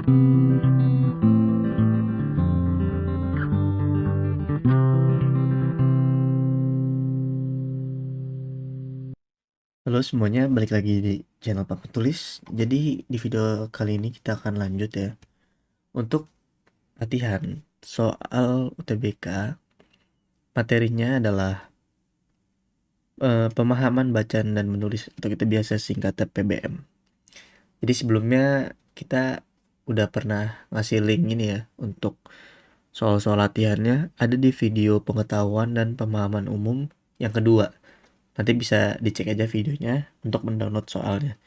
Halo semuanya, balik lagi di channel Pak Petulis. Jadi di video kali ini kita akan lanjut ya untuk latihan soal UTBK. Materinya adalah pemahaman bacaan dan menulis atau kita biasa singkatnya PBM. Jadi sebelumnya kita udah pernah ngasih link ini ya untuk soal-soal latihannya ada di video pengetahuan dan pemahaman umum yang kedua. Nanti bisa dicek aja videonya untuk mendownload soalnya.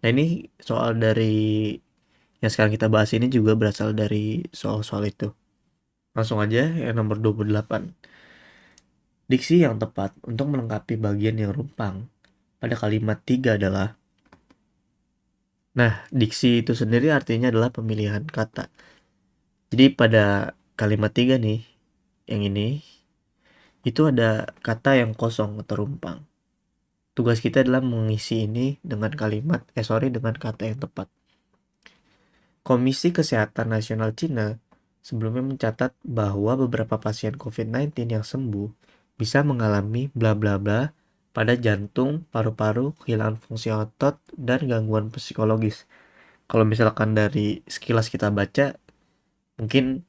Nah ini soal dari yang sekarang kita bahas ini juga berasal dari soal-soal itu. Langsung aja yang nomor 28. Diksi yang tepat untuk melengkapi bagian yang rumpang pada kalimat 3 adalah. Nah, diksi itu sendiri artinya adalah pemilihan kata. Jadi pada kalimat 3 nih, yang ini, itu ada kata yang kosong atau rumpang. Tugas kita adalah mengisi ini dengan dengan kata yang tepat. Komisi Kesehatan Nasional Cina sebelumnya mencatat bahwa beberapa pasien COVID-19 yang sembuh bisa mengalami bla bla bla pada jantung, paru-paru, kehilangan fungsi otot, dan gangguan psikologis. Kalau misalkan dari sekilas kita baca, mungkin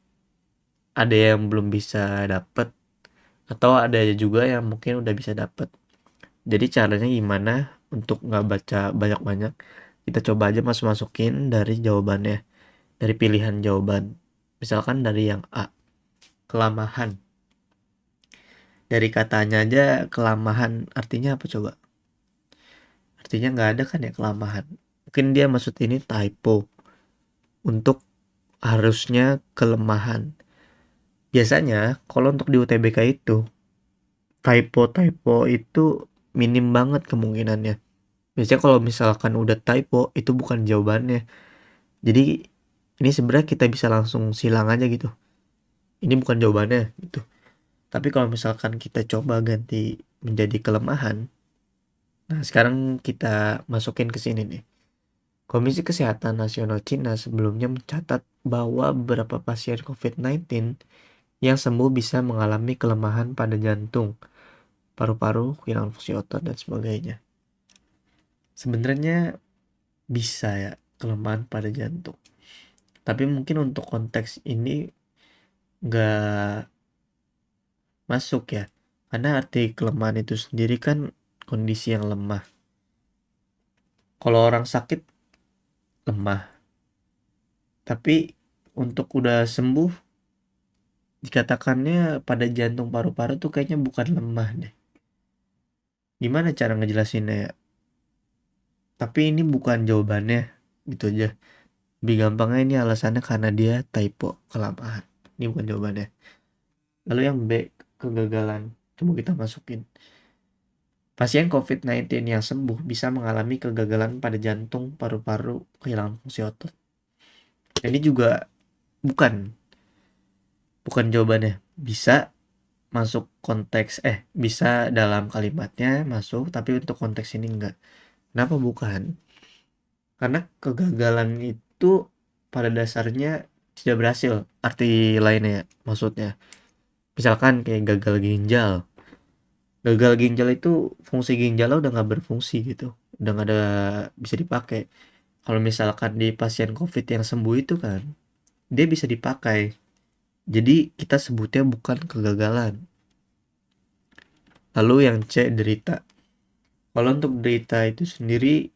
ada yang belum bisa dapet, atau ada juga yang mungkin udah bisa dapet. Jadi caranya gimana untuk nggak baca banyak-banyak? Kita coba aja masukin dari jawabannya, dari pilihan jawaban. Misalkan dari yang A, kelamahan. Dari katanya aja kelamahan artinya apa coba? Artinya nggak ada kan ya kelamahan. Mungkin dia maksud ini typo untuk harusnya kelemahan. Biasanya kalau untuk di UTBK itu typo itu minim banget kemungkinannya. Biasanya kalau misalkan udah typo itu bukan jawabannya. Jadi ini sebenarnya kita bisa langsung silang aja gitu. Ini bukan jawabannya gitu. Tapi kalau misalkan kita coba ganti menjadi kelemahan, nah sekarang kita masukin ke sini nih. Komisi Kesehatan Nasional Cina sebelumnya mencatat bahwa beberapa pasien COVID-19 yang sembuh bisa mengalami kelemahan pada jantung, paru-paru, kehilangan fungsi otot, dan sebagainya. Sebenarnya bisa ya kelemahan pada jantung. Tapi mungkin untuk konteks ini nggak masuk ya. Karena arti kelemahan itu sendiri kan kondisi yang lemah. Kalau orang sakit lemah. Tapi untuk udah sembuh dikatakannya pada jantung paru-paru tuh kayaknya bukan lemah deh. Gimana cara ngejelasinnya ya? Tapi ini bukan jawabannya gitu aja. Lebih gampangnya ini alasannya karena dia typo kelemahan. Ini bukan jawabannya. Lalu yang B, kegagalan. Coba kita masukin. Pasien COVID-19 yang sembuh bisa mengalami kegagalan pada jantung, paru-paru, kehilangan fungsi otot. Ini juga bukan bukan jawabannya. Bisa masuk konteks bisa dalam kalimatnya masuk tapi untuk konteks ini enggak. Kenapa bukan? Karena kegagalan itu pada dasarnya tidak berhasil. Arti lainnya ya, maksudnya. Misalkan kayak gagal ginjal. Gagal ginjal itu fungsi ginjalnya udah nggak berfungsi gitu. Udah nggak ada bisa dipakai. Kalau misalkan di pasien COVID yang sembuh itu kan, dia bisa dipakai. Jadi kita sebutnya bukan kegagalan. Lalu yang C, derita. Kalau untuk derita itu sendiri,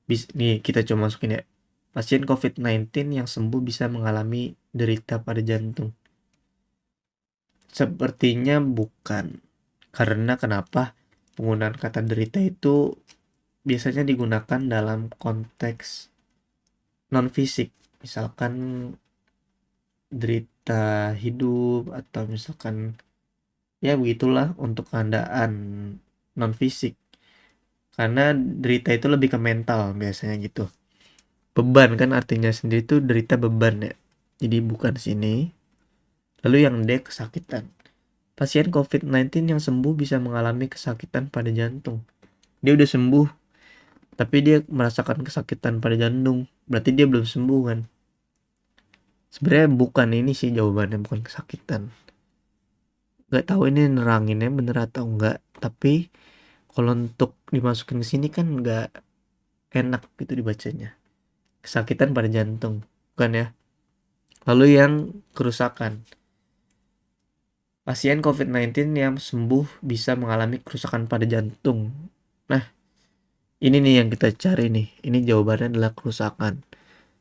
nih kita coba masukin ya. Pasien COVID-19 yang sembuh bisa mengalami derita pada jantung. Sepertinya bukan. Karena kenapa? Penggunaan kata derita itu biasanya digunakan dalam konteks non fisik. Misalkan derita hidup atau misalkan ya begitulah untuk keadaan non fisik. Karena derita itu lebih ke mental biasanya gitu. Beban kan artinya sendiri tuh derita beban ya. Jadi bukan sini. Lalu yang D, kesakitan. Pasien COVID-19 yang sembuh bisa mengalami kesakitan pada jantung. Dia udah sembuh, tapi dia merasakan kesakitan pada jantung, berarti dia belum sembuh kan. Sebenarnya bukan ini sih jawabannya, bukan kesakitan. Nggak tahu ini neranginnya bener atau enggak, tapi kalau untuk dimasukin ke sini kan nggak enak gitu dibacanya. Kesakitan pada jantung, bukan ya. Lalu yang kerusakan. Pasien COVID-19 yang sembuh bisa mengalami kerusakan pada jantung. Nah, ini nih yang kita cari nih. Ini jawabannya adalah kerusakan.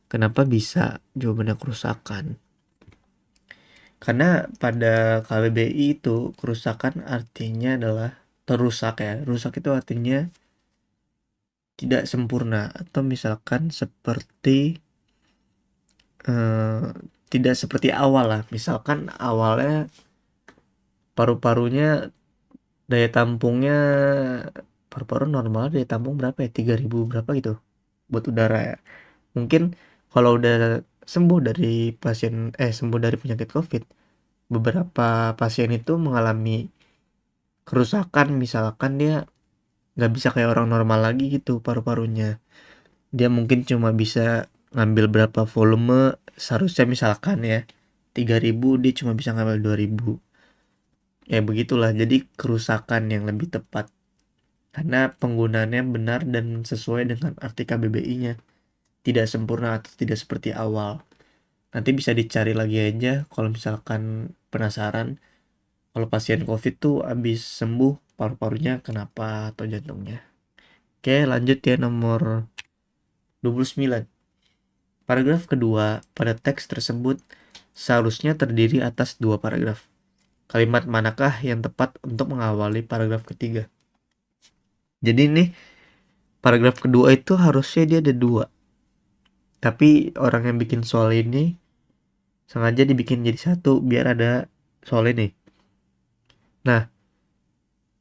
Kenapa bisa jawabannya kerusakan? Karena pada KBBI itu kerusakan artinya adalah terusak ya. Rusak itu artinya tidak sempurna atau misalkan seperti eh, tidak seperti awal lah. Misalkan awalnya paru-parunya daya tampungnya paru-paru normal daya tampung berapa ya? 3.000 berapa gitu buat udara ya. Mungkin kalau udah sembuh dari penyakit COVID, beberapa pasien itu mengalami kerusakan, misalkan dia nggak bisa kayak orang normal lagi gitu paru-parunya. Dia mungkin cuma bisa ngambil berapa volume, seharusnya misalkan ya 3.000, dia cuma bisa ngambil 2.000. Ya begitulah, jadi kerusakan yang lebih tepat karena penggunaannya benar dan sesuai dengan arti KBBI-nya, tidak sempurna atau tidak seperti awal. Nanti bisa dicari lagi aja kalau misalkan penasaran, kalau pasien COVID tuh habis sembuh paru-parunya kenapa atau jantungnya. Oke, lanjut ya, nomor 29. Paragraf kedua pada teks tersebut seharusnya terdiri atas dua paragraf. Kalimat manakah yang tepat untuk mengawali paragraf ketiga? Jadi nih, paragraf kedua itu harusnya dia ada dua. Tapi orang yang bikin soal ini sengaja dibikin jadi satu biar ada soal ini. Nah,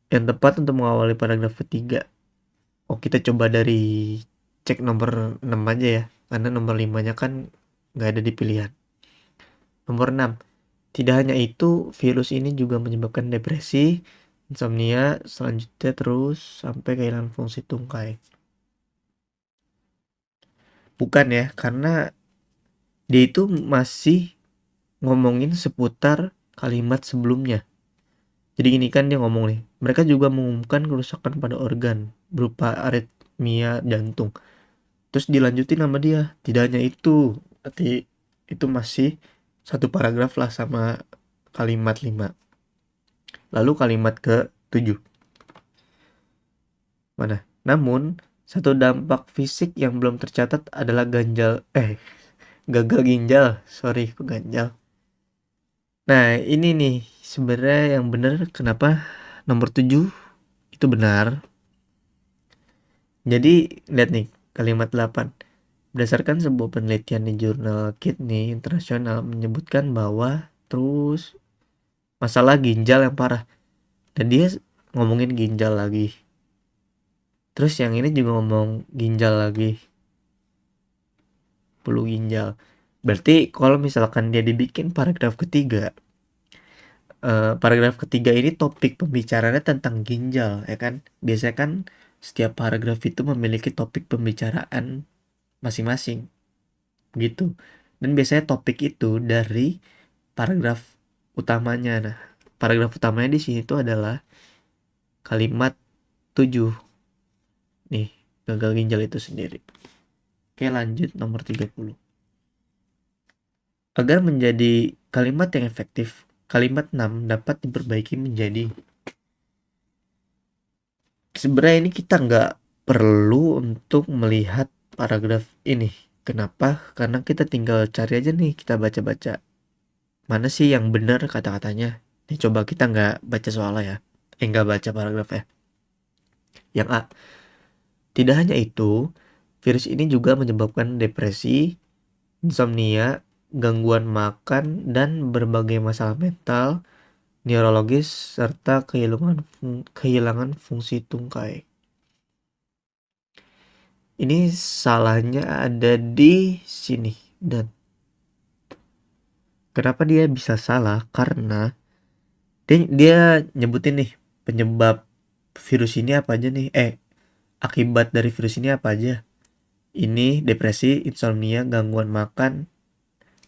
yang tepat untuk mengawali paragraf ketiga. Oh, kita coba dari cek nomor 6 aja ya. Karena nomor 5-nya kan nggak ada di pilihan. Nomor 6. Tidak hanya itu, virus ini juga menyebabkan depresi, insomnia, selanjutnya terus sampai kehilangan fungsi tungkai. Bukan ya, karena dia itu masih ngomongin seputar kalimat sebelumnya. Jadi gini kan dia ngomong nih, mereka juga mengumumkan kerusakan pada organ berupa aritmia jantung. Terus dilanjutin sama dia, tidak hanya itu, berarti itu masih satu paragraf lah sama kalimat 5. Lalu kalimat ke-7. Mana? Namun, satu dampak fisik yang belum tercatat adalah gagal ginjal. Sorry, kok ganjal. Nah, ini nih sebenarnya yang benar kenapa nomor 7 itu benar. Jadi, lihat nih kalimat 8. Berdasarkan sebuah penelitian di jurnal Kidney Internasional menyebutkan bahwa terus masalah ginjal yang parah. Dan dia ngomongin ginjal lagi. Terus yang ini juga ngomong ginjal lagi. Pelu ginjal. Berarti kalau misalkan dia dibikin paragraf ketiga ini topik pembicaranya tentang ginjal, ya kan? Biasanya kan setiap paragraf itu memiliki topik pembicaraan masing-masing, gitu. Dan biasanya topik itu dari paragraf utamanya. Nah, paragraf utamanya di sini tuh adalah kalimat 7. Nih, gagal ginjal itu sendiri. Oke, lanjut nomor 30. Agar menjadi kalimat yang efektif, kalimat 6 dapat diperbaiki menjadi. Sebenarnya ini kita nggak perlu untuk melihat paragraf ini. Kenapa? Karena kita tinggal cari aja nih, kita baca-baca. Mana sih yang benar kata-katanya? Nih coba kita nggak baca soalnya ya. Nggak baca paragraf ya. Yang A. Tidak hanya itu, virus ini juga menyebabkan depresi, insomnia, gangguan makan, dan berbagai masalah mental, neurologis, serta kehilangan fungsi tungkai. Ini salahnya ada di sini. Dan kenapa dia bisa salah? Karena dia nyebutin nih penyebab virus ini apa aja nih. akibat dari virus ini apa aja. Ini depresi, insomnia, gangguan makan.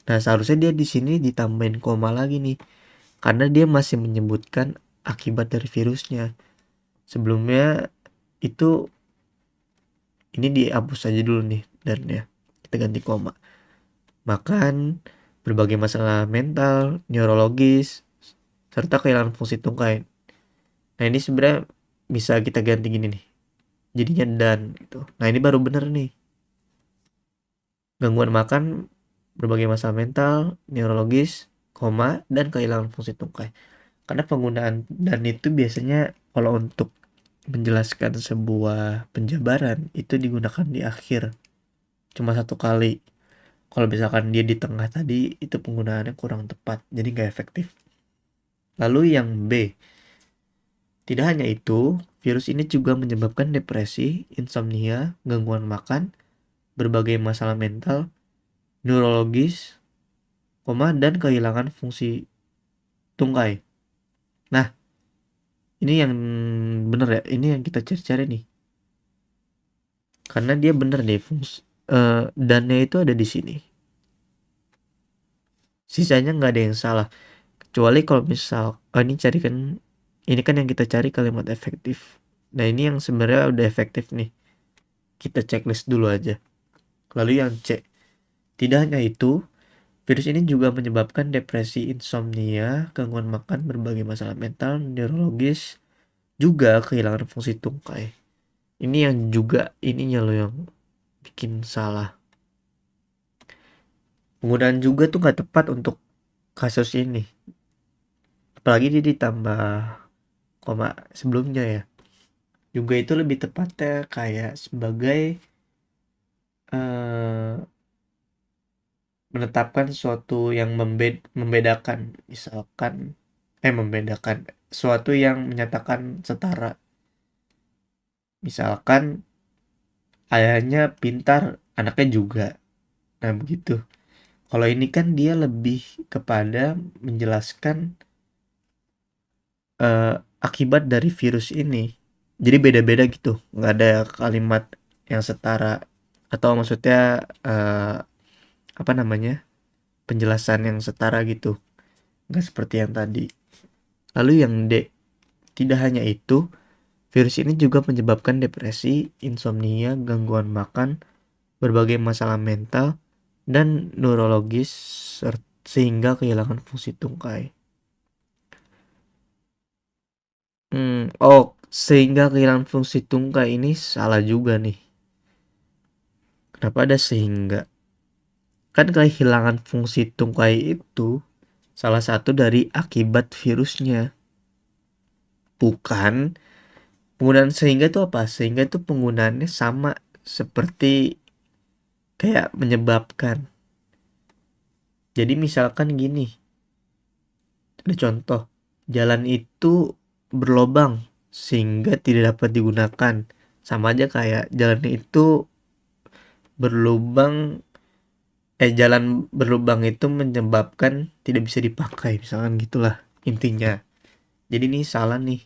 Nah, seharusnya dia di sini ditambahin koma lagi nih. Karena dia masih menyebutkan akibat dari virusnya. Sebelumnya itu ini dihapus aja dulu nih dan ya kita ganti koma. Makan, berbagai masalah mental, neurologis, serta kehilangan fungsi tungkai. Nah, ini sebenarnya bisa kita ganti gini nih. Jadinya dan gitu. Nah, ini baru bener nih. Gangguan makan, berbagai masalah mental, neurologis, koma, dan kehilangan fungsi tungkai. Karena penggunaan dan itu biasanya kalau untuk menjelaskan sebuah penjabaran itu digunakan di akhir. Cuma satu kali. Kalau misalkan dia di tengah tadi itu penggunaannya kurang tepat, jadi nggak efektif. Lalu yang B, tidak hanya itu, virus ini juga menyebabkan depresi, insomnia, gangguan makan, berbagai masalah mental, neurologis, koma, dan kehilangan fungsi tungkai. Nah, ini yang bener ya, ini yang kita cari-cari nih. Karena dia bener deh, dannya itu ada di sini. Sisanya nggak ada yang salah. Kecuali kalau misal, ini kan yang kita cari kalimat efektif. Nah, ini yang sebenarnya udah efektif nih. Kita checklist dulu aja. Lalu yang C. Tidak hanya itu, virus ini juga menyebabkan depresi, insomnia, gangguan makan, berbagai masalah mental, neurologis, juga kehilangan fungsi tungkai. Ini yang juga ininya loh yang bikin salah. Penggunaan juga tuh nggak tepat untuk kasus ini. Apalagi dia ditambah koma sebelumnya ya. Juga itu lebih tepatnya kayak sebagai eh, menetapkan suatu yang membedakan, misalkan membedakan suatu yang menyatakan setara, misalkan ayahnya pintar anaknya juga. Nah, begitu. Kalau ini kan dia lebih kepada menjelaskan akibat dari virus ini, jadi beda-beda gitu, nggak ada kalimat yang setara, atau maksudnya apa namanya, penjelasan yang setara gitu, nggak seperti yang tadi. Lalu yang D, tidak hanya itu, virus ini juga menyebabkan depresi, insomnia, gangguan makan, berbagai masalah mental, dan neurologis, sehingga kehilangan fungsi tungkai. Sehingga kehilangan fungsi tungkai ini salah juga nih. Kenapa ada sehingga? Kan kehilangan fungsi tungkai itu salah satu dari akibat virusnya. Bukan penggunaan sehingga itu apa? Sehingga itu penggunaannya sama seperti kayak menyebabkan. Jadi misalkan gini, ada contoh. Jalan itu berlobang sehingga tidak dapat digunakan. Sama aja kayak jalan itu berlubang jalan berlubang itu menyebabkan tidak bisa dipakai, misalkan gitulah intinya. Jadi ini salah nih,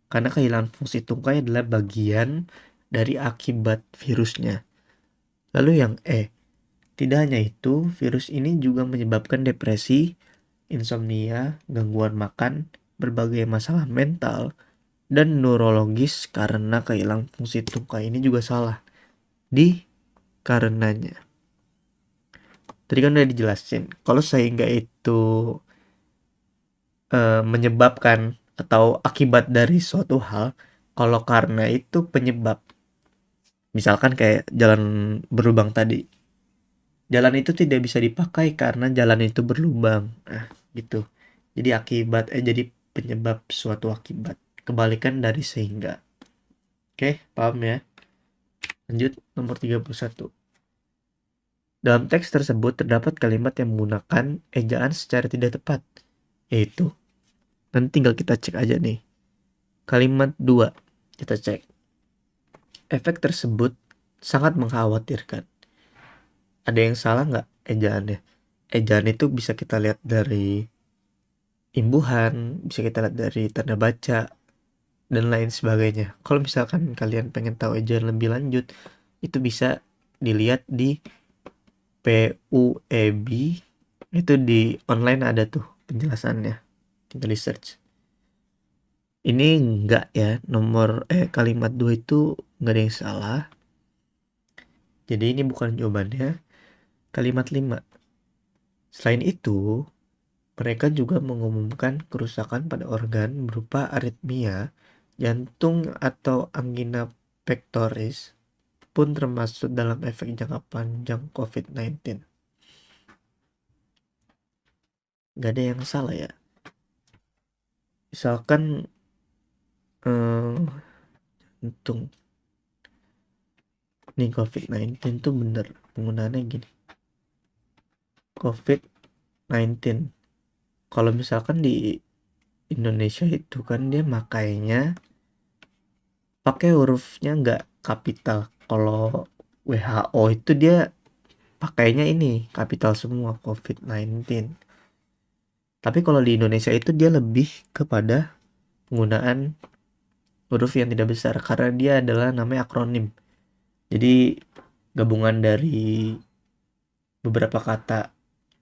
karena kehilangan fungsi tungkai adalah bagian dari akibat virusnya. Lalu yang E, tidak hanya itu, virus ini juga menyebabkan depresi, insomnia, gangguan makan, berbagai masalah mental, dan neurologis karena kehilangan fungsi tungkai. Ini juga salah di karenanya. Tadi kan udah dijelasin, kalau sehingga itu menyebabkan atau akibat dari suatu hal, kalau karena itu penyebab. Misalkan kayak jalan berlubang tadi. Jalan itu tidak bisa dipakai karena jalan itu berlubang. Nah, gitu. Jadi penyebab suatu akibat. Kebalikan dari sehingga. Oke, paham ya? Lanjut nomor 31. Dalam teks tersebut terdapat kalimat yang menggunakan ejaan secara tidak tepat, yaitu, nanti tinggal kita cek aja nih. Kalimat 2, kita cek. Efek tersebut sangat mengkhawatirkan. Ada yang salah nggak ejaannya? Ejaan itu bisa kita lihat dari imbuhan, bisa kita lihat dari tanda baca, dan lain sebagainya. Kalau misalkan kalian pengen tahu ejaan lebih lanjut, itu bisa dilihat di PUEB, itu di online ada tuh penjelasannya, tinggal di search. Ini enggak ya, kalimat 2 itu enggak ada yang salah. Jadi ini bukan jawabannya. Kalimat 5. Selain itu, mereka juga mengumumkan kerusakan pada organ berupa aritmia, jantung atau angina pectoris pun termasuk dalam efek jangka panjang COVID-19. Gak ada yang salah ya. Misalkan jantung. Nih COVID-19 tuh bener penggunaannya gini. COVID-19. Kalau misalkan di Indonesia itu kan dia makainya pakai hurufnya nggak kapital. Kalau WHO itu dia pakainya ini kapital semua, COVID-19. Tapi kalau di Indonesia itu dia lebih kepada penggunaan huruf yang tidak besar karena dia adalah namanya akronim. Jadi gabungan dari beberapa kata,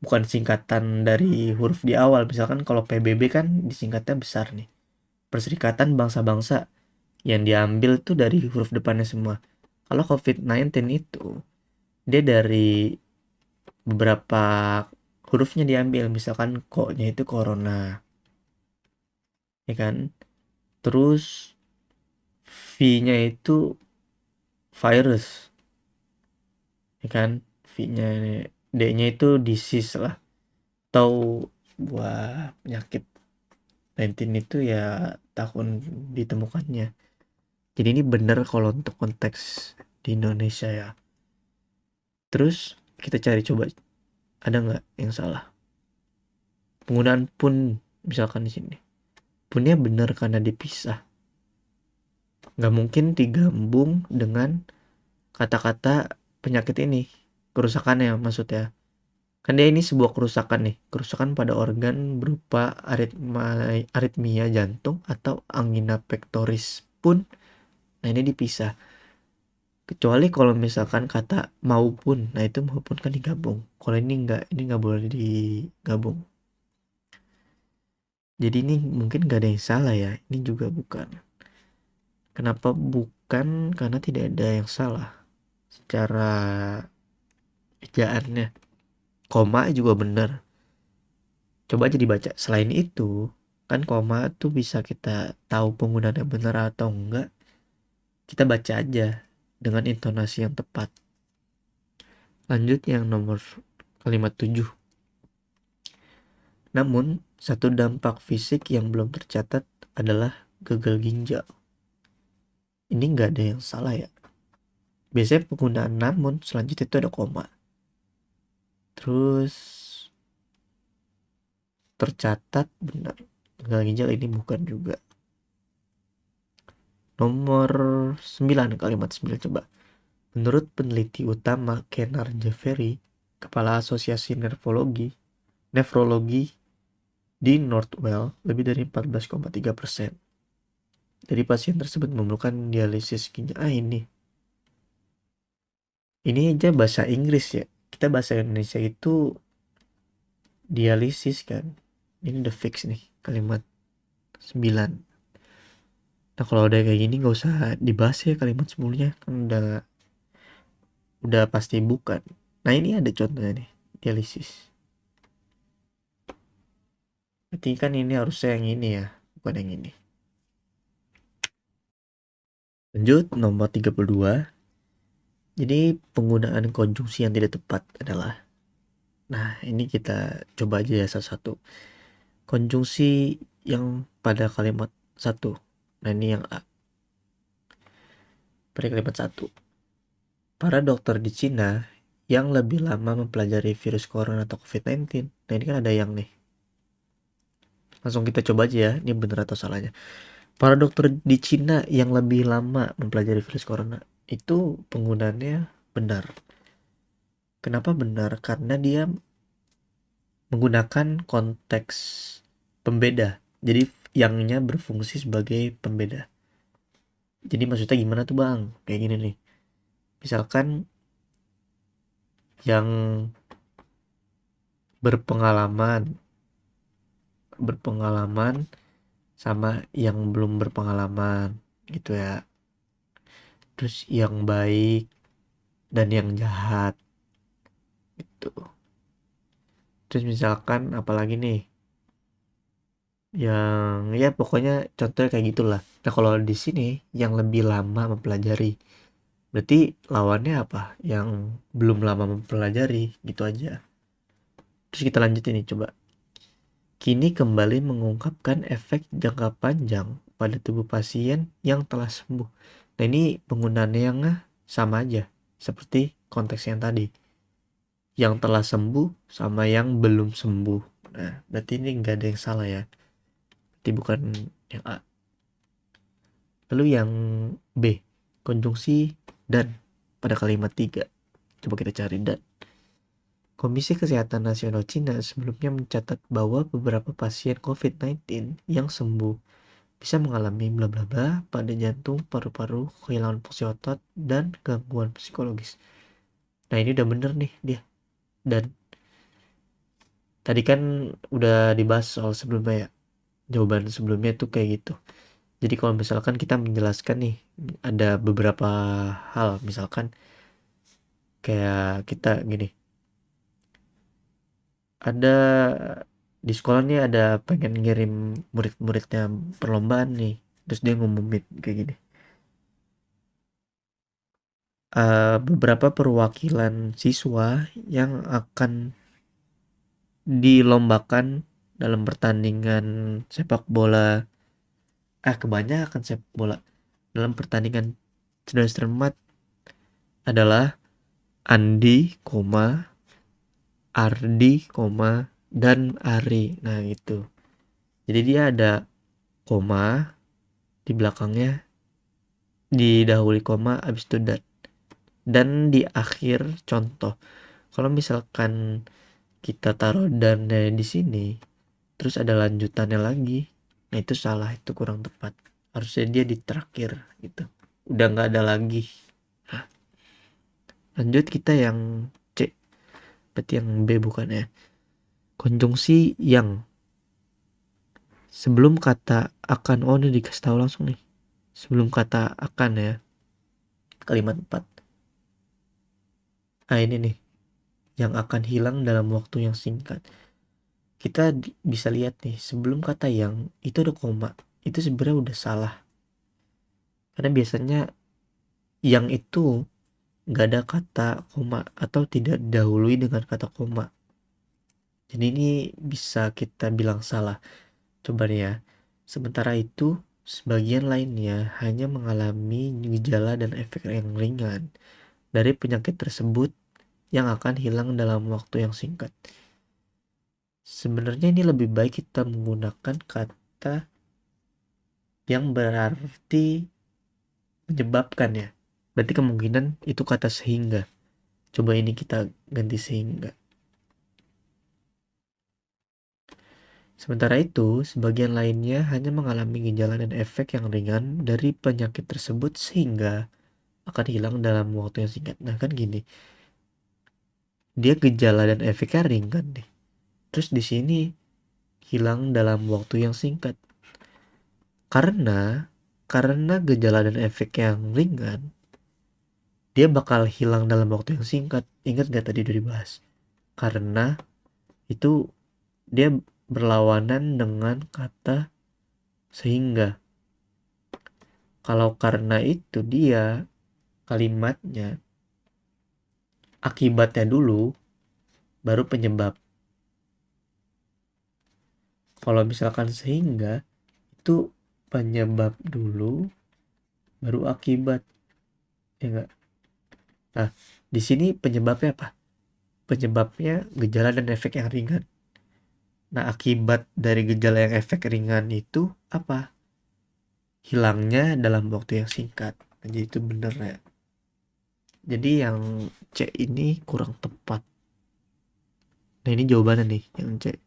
bukan singkatan dari huruf di awal. Misalkan kalau PBB kan disingkatnya besar nih. Perserikatan Bangsa-Bangsa, yang diambil tuh dari huruf depannya semua. Kalau COVID-19 itu dia dari beberapa hurufnya diambil, misalkan ko-nya itu corona, ya kan? Terus V-nya itu virus, ya kan? V-nya, D-nya itu disease lah, atau buah penyakit 19 itu ya tahun ditemukannya. Jadi ini benar kalau untuk konteks di Indonesia ya. Terus kita cari coba ada nggak yang salah. Penggunaan pun misalkan di sini. Punnya benar karena dipisah. Nggak mungkin digabung dengan kata-kata penyakit ini. Kerusakannya maksudnya. Kan dia ini sebuah kerusakan nih. Kerusakan pada organ berupa aritmia jantung atau angina pectoris pun. Nah ini dipisah. Kecuali kalau misalkan kata maupun. Nah itu maupun kan digabung. Kalau ini nggak boleh digabung. Jadi ini mungkin gak ada yang salah ya. Ini juga bukan. Kenapa bukan? Karena tidak ada yang salah secara ejaannya. Koma juga benar. Coba aja dibaca. Selain itu, kan koma tuh bisa kita tahu penggunaannya benar atau enggak. Kita baca aja dengan intonasi yang tepat. Lanjut yang nomor kalimat 7. Namun, satu dampak fisik yang belum tercatat adalah gagal ginjal. Ini nggak ada yang salah ya. Biasanya penggunaan namun selanjutnya itu ada koma. Terus tercatat benar. Gagal ginjal ini bukan juga. Nomor 9, kalimat 9 coba. Menurut peneliti utama Kenar Jeffrey, Kepala Asosiasi Nefrologi di Northwell, lebih dari 14,3% dari pasien tersebut memerlukan dialisis ginjal. Ini aja bahasa Inggris ya. Kita bahasa Indonesia itu dialisis kan. Ini udah fix nih kalimat 9. Nah kalau udah kayak gini gak usah dibahas ya kalimat sebelumnya. Kan udah pasti bukan. Nah ini ada contohnya nih. Dialisis. Berarti kan ini harusnya yang ini ya. Bukan yang ini. Lanjut nomor 32. Jadi penggunaan konjungsi yang tidak tepat adalah. Nah ini kita coba aja ya satu-satu. Konjungsi yang pada kalimat 1. Nah ini yang A. Pada kalimat 1. Para dokter di Cina yang lebih lama mempelajari virus corona atau COVID-19. Nah ini kan ada yang nih. Langsung kita coba aja ya, ini benar atau salahnya. Para dokter di Cina yang lebih lama mempelajari virus corona. Itu penggunaannya benar. Kenapa benar? Karena dia menggunakan konteks pembeda. Jadi yangnya berfungsi sebagai pembeda. Jadi maksudnya gimana tuh Bang? Kayak gini nih. Misalkan yang berpengalaman berpengalaman sama yang belum berpengalaman gitu ya. Terus yang baik dan yang jahat gitu. Terus misalkan apalagi nih yang ya pokoknya contohnya kayak gitulah. Nah kalau di sini yang lebih lama mempelajari berarti lawannya apa? Yang belum lama mempelajari gitu aja. Terus kita lanjut ini coba. Kini kembali mengungkapkan efek jangka panjang pada tubuh pasien yang telah sembuh. Nah ini penggunaannya yang sama aja seperti konteks yang tadi. Yang telah sembuh sama yang belum sembuh. Nah berarti ini nggak ada yang salah ya. Berarti bukan yang A. Lalu yang B, konjungsi dan pada kalimat 3. Coba kita cari dan. Komisi Kesehatan Nasional Cina sebelumnya mencatat bahwa beberapa pasien COVID-19 yang sembuh bisa mengalami bla bla bla pada jantung, paru-paru, kehilangan fungsi otot, dan gangguan psikologis. Nah ini udah bener nih dia. Dan tadi kan udah dibahas soal sebelumnya ya. Jawaban sebelumnya tuh kayak gitu. Jadi kalau misalkan kita menjelaskan nih, ada beberapa hal, misalkan kayak kita gini, ada di sekolah nih ada pengen ngirim murid-muridnya perlombaan nih, terus dia ngumumin kayak gini. Beberapa perwakilan siswa yang akan dilombakan dalam pertandingan sepak bola, kebanyakan sepak bola dalam pertandingan saudara cermat adalah Andi, Ardi, dan Ari. Nah, gitu. Jadi dia ada koma di belakangnya, didahului koma habis itu dan. Dan di akhir contoh. Kalau misalkan kita taruh dan di sini, terus ada lanjutannya lagi, nah itu salah, itu kurang tepat. Harusnya dia di terakhir gitu. Udah nggak ada lagi. Nah, lanjut kita yang C. Berarti yang B bukan ya. Konjungsi yang sebelum kata akan, oh ini dikasih tahu langsung nih. Sebelum kata akan ya. Kalimat 4. Ah ini nih. Yang akan hilang dalam waktu yang singkat. Kita bisa lihat nih. Sebelum kata yang itu ada koma. Itu sebenarnya udah salah. Karena biasanya yang itu nggak ada kata koma atau tidak didahului dengan kata koma. Jadi ini bisa kita bilang salah. Coba nih ya. Sementara itu, sebagian lainnya hanya mengalami gejala dan efek yang ringan dari penyakit tersebut yang akan hilang dalam waktu yang singkat. Sebenarnya ini lebih baik kita menggunakan kata yang berarti menyebabkan ya. Berarti kemungkinan itu kata sehingga. Coba ini kita ganti sehingga. Sementara itu, sebagian lainnya hanya mengalami gejala dan efek yang ringan dari penyakit tersebut sehingga akan hilang dalam waktu yang singkat. Nah kan gini, dia gejala dan efeknya ringan nih. Terus di sini hilang dalam waktu yang singkat. Karena gejala dan efek yang ringan, dia bakal hilang dalam waktu yang singkat. Ingat gak tadi udah dibahas? Karena itu dia berlawanan dengan kata sehingga. Kalau karena itu dia kalimatnya akibatnya dulu baru penyebab. Kalau misalkan sehingga itu penyebab dulu baru akibat, ya enggak? Nah, di sini penyebabnya apa? Penyebabnya gejala dan efek yang ringan. Nah, akibat dari gejala yang efek ringan itu apa? Hilangnya dalam waktu yang singkat. Jadi itu bener ya. Jadi yang C ini kurang tepat. Nah, ini jawabannya nih yang C.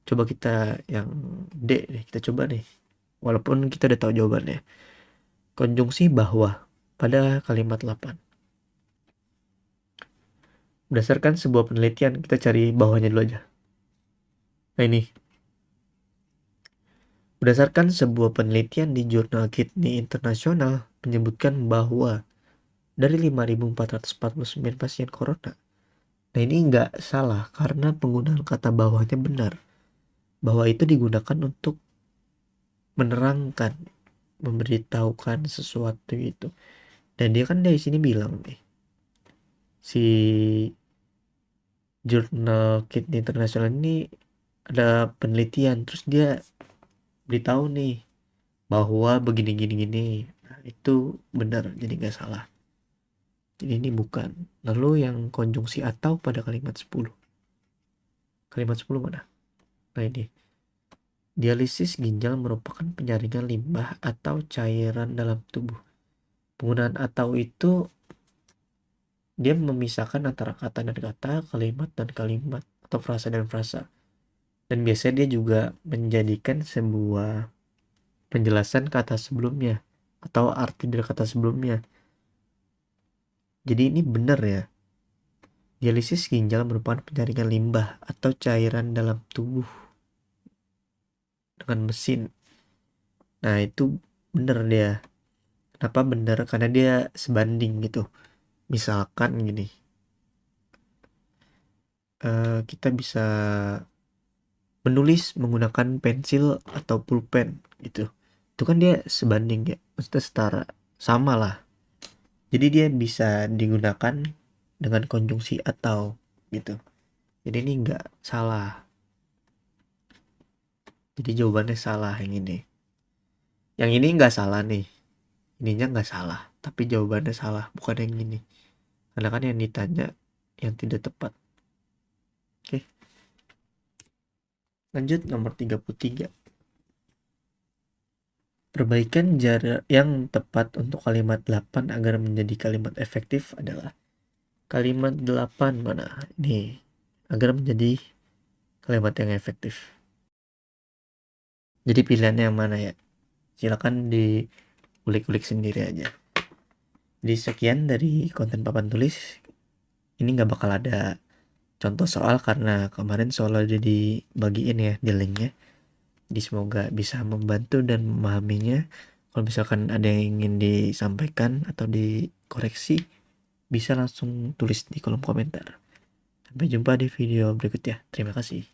Coba kita yang D nih, kita coba nih. Walaupun kita udah tahu jawabannya. konjungsi bahwa pada kalimat 8. Berdasarkan sebuah penelitian, kita cari bawahnya dulu aja. Nah ini, berdasarkan sebuah penelitian di jurnal Kidney Internasional menyebutkan bahwa dari 5.449 pasien corona. Nah ini nggak salah karena penggunaan kata bawahnya benar. Bahwa itu digunakan untuk menerangkan, memberitahukan sesuatu itu. Dan dia kan dari sini bilang nih, si jurnal Kidney Internasional ini ada penelitian, terus dia beritahu nih bahwa begini gini gini. Nah, itu benar, jadi nggak salah. Jadi ini bukan. Lalu yang konjungsi atau pada kalimat 10. Kalimat 10 mana? Nah ini. Dialisis ginjal merupakan penyaringan limbah atau cairan dalam tubuh. Penggunaan atau itu dia memisahkan antara kata dan kata, kalimat dan kalimat, atau frasa dan frasa. Dan biasanya dia juga menjadikan sebuah penjelasan kata sebelumnya atau arti dari kata sebelumnya. Jadi ini benar ya. Dialisis ginjal merupakan penyaringan limbah atau cairan dalam tubuh dengan mesin. Nah itu benar dia. Kenapa benar? Karena dia sebanding gitu. Misalkan gini, kita bisa menulis menggunakan pensil atau pulpen gitu. Itu kan dia sebanding ya, maksudnya setara, sama lah. Jadi dia bisa digunakan dengan konjungsi atau gitu. Jadi ini nggak salah. Jadi jawabannya salah yang ini. Yang ini nggak salah nih. Ininya nggak salah, tapi jawabannya salah, bukan yang ini. Karena kan yang ditanya yang tidak tepat. Oke. Lanjut nomor 33. Perbaikan jarak yang tepat untuk kalimat 8 agar menjadi kalimat efektif adalah kalimat 8 mana? Ini agar menjadi kalimat yang efektif. Jadi pilihannya yang mana ya? Silakan diulik-ulik sendiri aja. Jadi sekian dari konten papan tulis. Ini nggak bakal ada contoh soal karena kemarin soal udah dibagiin ya di linknya. Jadi semoga bisa membantu dan memahaminya. Kalau misalkan ada yang ingin disampaikan atau dikoreksi, bisa langsung tulis di kolom komentar. Sampai jumpa di video berikutnya. Terima kasih.